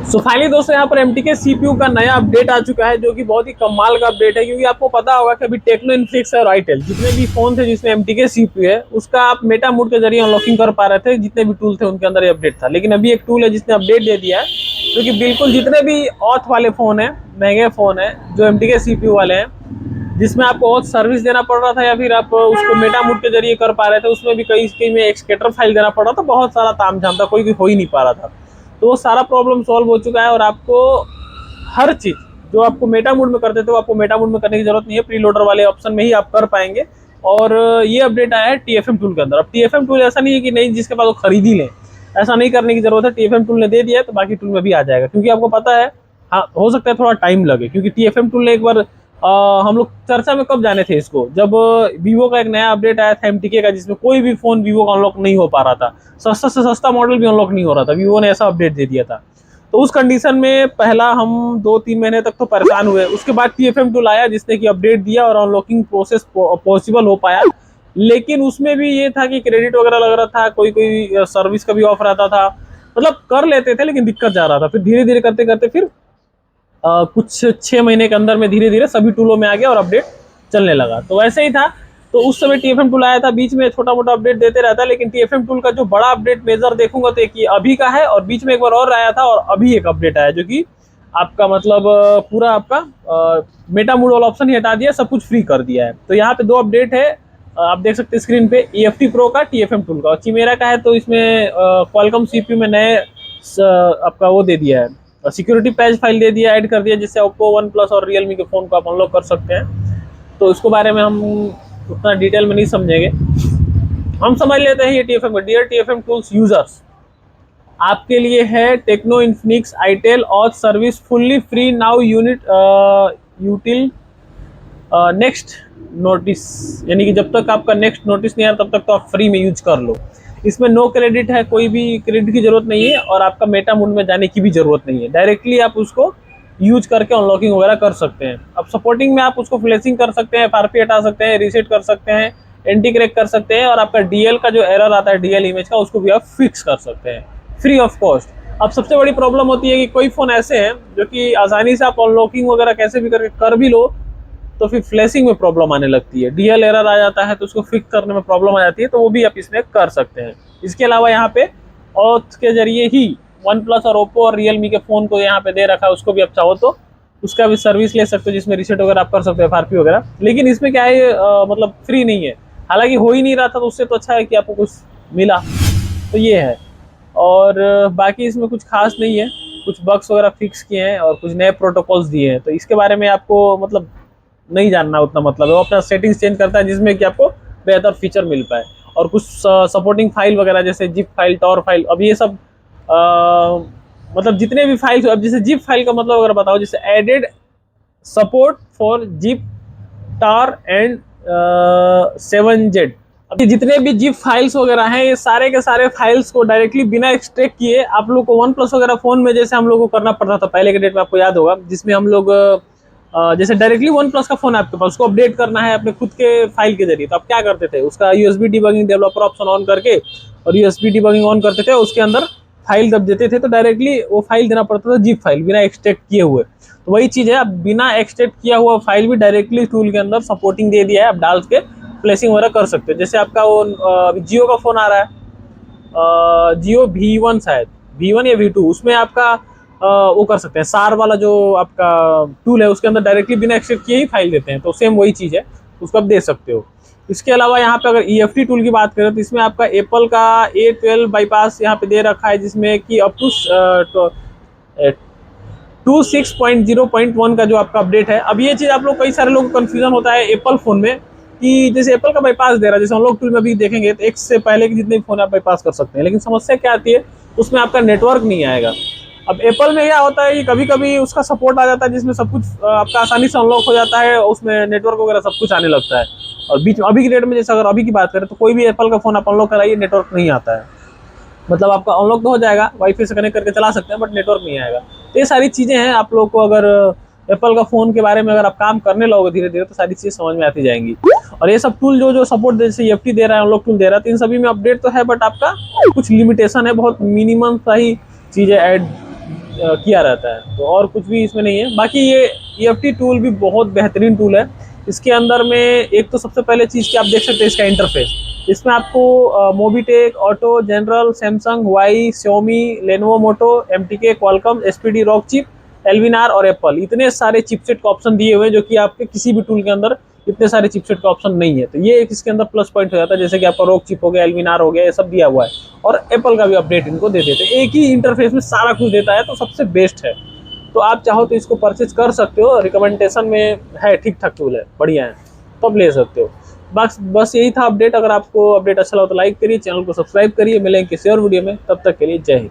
So finally दोस्तों यहाँ पर MTK CPU का नया अपडेट आ चुका है, जो कि बहुत ही कमाल का अपडेट है। क्योंकि आपको पता होगा कि अभी टेक्नो इन्फिनिक्स और आईटेल जितने भी फोन थे जिसमें MTK CPU है, उसका आप मेटा मोड के जरिए अनलॉकिंग कर पा रहे थे। जितने भी टूल थे उनके अंदर ये अपडेट था। लेकिन अभी एक टूल है जिसने अपडेट दे दिया है, जो कि बिल्कुल जितने भी ऑथ वाले फोन है, महंगे फोन है जो MTK CPU वाले हैं, जिसमें आपको और सर्विस देना पड़ रहा था या फिर आप उसको मेटा मोड के जरिए कर पा रहे थे, उसमें भी कई में एक्सकेटर फाइल देना पड़ रहा था। बहुत सारा तामझाम था, कोई हो ही नहीं पा रहा था। तो वो सारा प्रॉब्लम सॉल्व हो चुका है और आपको हर चीज जो आपको मेटा मोड में करते थे वो आपको मेटा मोड में करने की जरूरत नहीं है। प्रीलोडर वाले ऑप्शन में ही आप कर पाएंगे। और ये अपडेट आया है TFM टूल के अंदर। अब TFM टूल ऐसा नहीं है कि नहीं जिसके पास वो खरीद ही लें, ऐसा नहीं करने की जरूरत है। TFM टूल ने दे दिया है तो बाकी टूल में भी आ जाएगा। क्योंकि आपको पता है, हाँ हो सकता है थोड़ा टाइम लगे, क्योंकि TFM टूल ने एक बार हम लोग चर्चा में कब जाने थे इसको, जब वीवो का एक नया अपडेट आया था MTK का, जिसमें कोई भी फोन वीवो का अनलॉक नहीं हो पा रहा था। सस्ता से सस्ता मॉडल भी अनलॉक नहीं हो रहा था। वीवो ने ऐसा अपडेट दे दिया था। तो उस कंडीशन में पहला हम 2-3 महीने तक तो परेशान हुए। उसके बाद TFM टूल आया जिसने कि अपडेट दिया और अनलॉकिंग प्रोसेस पॉसिबल हो पाया। लेकिन उसमें भी ये था कि क्रेडिट वगैरह लग रहा था, कोई कोई सर्विस का भी ऑफ रहता था। मतलब कर लेते थे लेकिन दिक्कत जा रहा था। फिर धीरे धीरे करते करते फिर कुछ 6 महीने के अंदर में धीरे धीरे सभी टूलों में आ गया और अपडेट चलने लगा। तो वैसे ही था। तो उस समय TFM टूल आया था, बीच में छोटा मोटा अपडेट देते रहता है। लेकिन TFM टूल का जो बड़ा अपडेट मेजर देखूंगा तो एक ये अभी का है, और बीच में एक बार और आया था, और अभी एक अपडेट आया जो कि आपका मतलब पूरा आपका मेटा मोड वाला ऑप्शन ही हटा दिया, सब कुछ फ्री कर दिया है। तो यहाँ पे 2 अपडेट है, आप देख सकते हैं स्क्रीन पे। EFT प्रो का, TFM टूल का। और चिमेरा का है तो इसमें क्वालकॉम CPU में नए आपका वो दे दिया है, सिक्योरिटी पैच फाइल दे दिया, ऐड कर दिया, जिससे ओप्पो, वन प्लस और रियलमी के फ़ोन को आप अनलॉक कर सकते हैं। तो इसको बारे में हम उतना डिटेल में नहीं समझेंगे, हम समझ लेते हैं ये TFM का। डियर TFM टूल्स यूजर्स, आपके लिए है टेक्नो इन्फिनिक्स आईटेल और service fully free now unit यूटिल next notice. यानी कि जब तक आपका नेक्स्ट नोटिस नहीं आ रहा तब तक तो आप फ्री में यूज कर लो। इसमें नो क्रेडिट है, कोई भी क्रेडिट की जरूरत नहीं है, और आपका मेटा मोड में जाने की भी जरूरत नहीं है। डायरेक्टली आप उसको यूज करके अनलॉकिंग वगैरह कर सकते हैं। अब सपोर्टिंग में आप उसको फ्लैशिंग कर सकते हैं, FRP हटा सकते हैं, रीसेट कर सकते हैं, एंटी क्रैक कर सकते हैं, और आपका DL का जो एरर आता है DL इमेज का, उसको भी आप फिक्स कर सकते हैं फ्री ऑफ कॉस्ट। अब सबसे बड़ी प्रॉब्लम होती है कि कोई फ़ोन ऐसे हैं जो कि आसानी से आप अनलॉकिंग वगैरह कैसे भी करके कर भी लो, तो फिर फ्लैशिंग में प्रॉब्लम आने लगती है, DL एरर आ जाता है, तो उसको फिक्स करने में प्रॉब्लम आ जाती है। तो वो भी आप इसमें कर सकते हैं। इसके अलावा यहाँ पे ऑथ के जरिए ही वन प्लस और ओप्पो और रियलमी के फ़ोन को यहाँ पे दे रखा है, उसको भी आप चाहो तो उसका भी सर्विस ले सकते हो, जिसमें रीसेट वगैरह आप कर सकते हो, FRP वगैरह। लेकिन इसमें क्या है, मतलब फ्री नहीं है। हालांकि हो ही नहीं रहा था, तो उससे तो अच्छा है कि आपको कुछ मिला। तो ये है। और बाकी इसमें कुछ खास नहीं है। कुछ बग्स वगैरह फिक्स किए हैं और कुछ नए प्रोटोकॉल्स दिए हैं। तो इसके बारे में आपको मतलब नहीं जानना उतना, मतलब वो अपना सेटिंग्स चेंज करता है जिसमें कि आपको बेहतर फीचर मिल पाए। और कुछ सपोर्टिंग फाइल वगैरह जैसे जिप फाइल, टॉर फाइल, अब ये सब मतलब जितने भी फाइल्स, अब जैसे जिप फाइल का मतलब अगर बताओ, जैसे added support for zip, tar and 7Z। अब जितने भी जिप फाइल्स वगैरह हैं, ये सारे के सारे फाइल्स को डायरेक्टली बिना एक्सट्रैक्ट किए आप लोग को वन प्लस वगैरह फोन में जैसे हम लोग को करना पड़ता था पहले के डेट में, आपको याद होगा, जिसमें हम लोग जैसे डायरेक्टली वन प्लस का फोन है आपके पास, उसको अपडेट करना है अपने खुद के फाइल के जरिए। तो आप क्या करते थे, उसका USB debugging developer option on करके और USB डिबगिंग ऑन करते थे, उसके अंदर फाइल जब देते थे तो डायरेक्टली वो फाइल देना पड़ता था, जिप फाइल, बिना एक्सट्रैक्ट किए हुए। तो वही चीज़ है, अब बिना एक्सट्रैक्ट किया हुआ फाइल भी डायरेक्टली टूल के अंदर सपोर्टिंग दे दिया है, आप डाल के फ्लैशिंग वगैरह कर सकते हैं। जैसे आपका वो जियो का फोन आ रहा है, जियो V1 शायद, V1 या V2, उसमें आपका वो कर सकते हैं, सार वाला जो आपका टूल है उसके अंदर डायरेक्टली बिना एक्सट्रैक्ट किए ही फाइल देते हैं। तो सेम वही चीज़ है, उसको आप दे सकते हो। इसके अलावा यहाँ पे अगर EFT टूल की बात करें तो इसमें आपका एप्पल का A12 बाईपास यहाँ पे दे रखा है, जिसमें कि अप टू 26.0.1 का जो आपका अपडेट है। अब ये चीज़ आप लोग, कई सारे लोग को कन्फ्यूजन होता है एप्पल फ़ोन में कि जैसे एप्पल का बाईपास दे रहा है, जैसे हम लोग टूल में अभी देखेंगे तो X से पहले के जितने भी फ़ोन आप बाईपास कर सकते हैं। लेकिन समस्या क्या आती है, उसमें आपका नेटवर्क नहीं आएगा। अब एप्पल में क्या होता है कि कभी कभी उसका सपोर्ट आ जाता है जिसमें सब कुछ आपका आसानी से अनलॉक हो जाता है, उसमें नेटवर्क वगैरह सब कुछ आने लगता है। और बीच में अभी की डेट में, जैसे अगर अभी की बात करें तो कोई भी एप्पल का फ़ोन आप अनलॉक कराइए, नेटवर्क नहीं आता है। मतलब आपका अनलॉक तो हो जाएगा, वाईफाई से कनेक्ट करके चला सकते हैं, बट नेटवर्क नहीं आएगा। तो ये सारी चीज़ें हैं, आप लोग को अगर एप्पल का फ़ोन के बारे में अगर आप काम करने लगोगे धीरे धीरे तो सारी चीज़ें समझ में आती जाएंगी। और ये सब टूल जो जो सपोर्ट जैसे EFT दे रहा है, अनलॉक टूल दे रहा है, तो इन सभी में अपडेट तो है, बट आपका कुछ लिमिटेशन है, बहुत मिनिमम सा ही चीज़ें ऐड किया रहता है, तो और कुछ भी इसमें नहीं है। बाकी ये EFT टूल भी बहुत बेहतरीन टूल है। इसके अंदर में एक तो सबसे पहले चीज़ कि आप देख सकते हैं इसका इंटरफेस। इसमें आपको Mobitek, auto, general, Samsung, Y, Xiaomi, Lenovo Moto, MTK, Qualcomm, SPD Rockchip, Allwinner और एप्पल, इतने सारे चिपसेट का ऑप्शन दिए हुए हैं जो कि आपके किसी भी टूल के अंदर इतने सारे चिपसेट का ऑप्शन नहीं है। तो ये एक इसके अंदर प्लस पॉइंट हो जाता है, जैसे कि आपका रॉक चिप हो गया, एल्विनार हो गया, ये सब दिया हुआ है। और एप्पल का भी अपडेट इनको दे देते हैं, एक ही इंटरफेस में सारा कुछ देता है, तो सबसे बेस्ट है। तो आप चाहो तो इसको परचेज कर सकते हो, रिकमेंडेशन में है, ठीक ठाक टूल है, बढ़िया है, तो आप ले सकते हो। बस यही था अपडेट। अगर आपको अपडेट अच्छा लगा तो लाइक करिए, चैनल को सब्सक्राइब करिए। मिलेंगे किसी और वीडियो में, तब तक के लिए जय हिंद।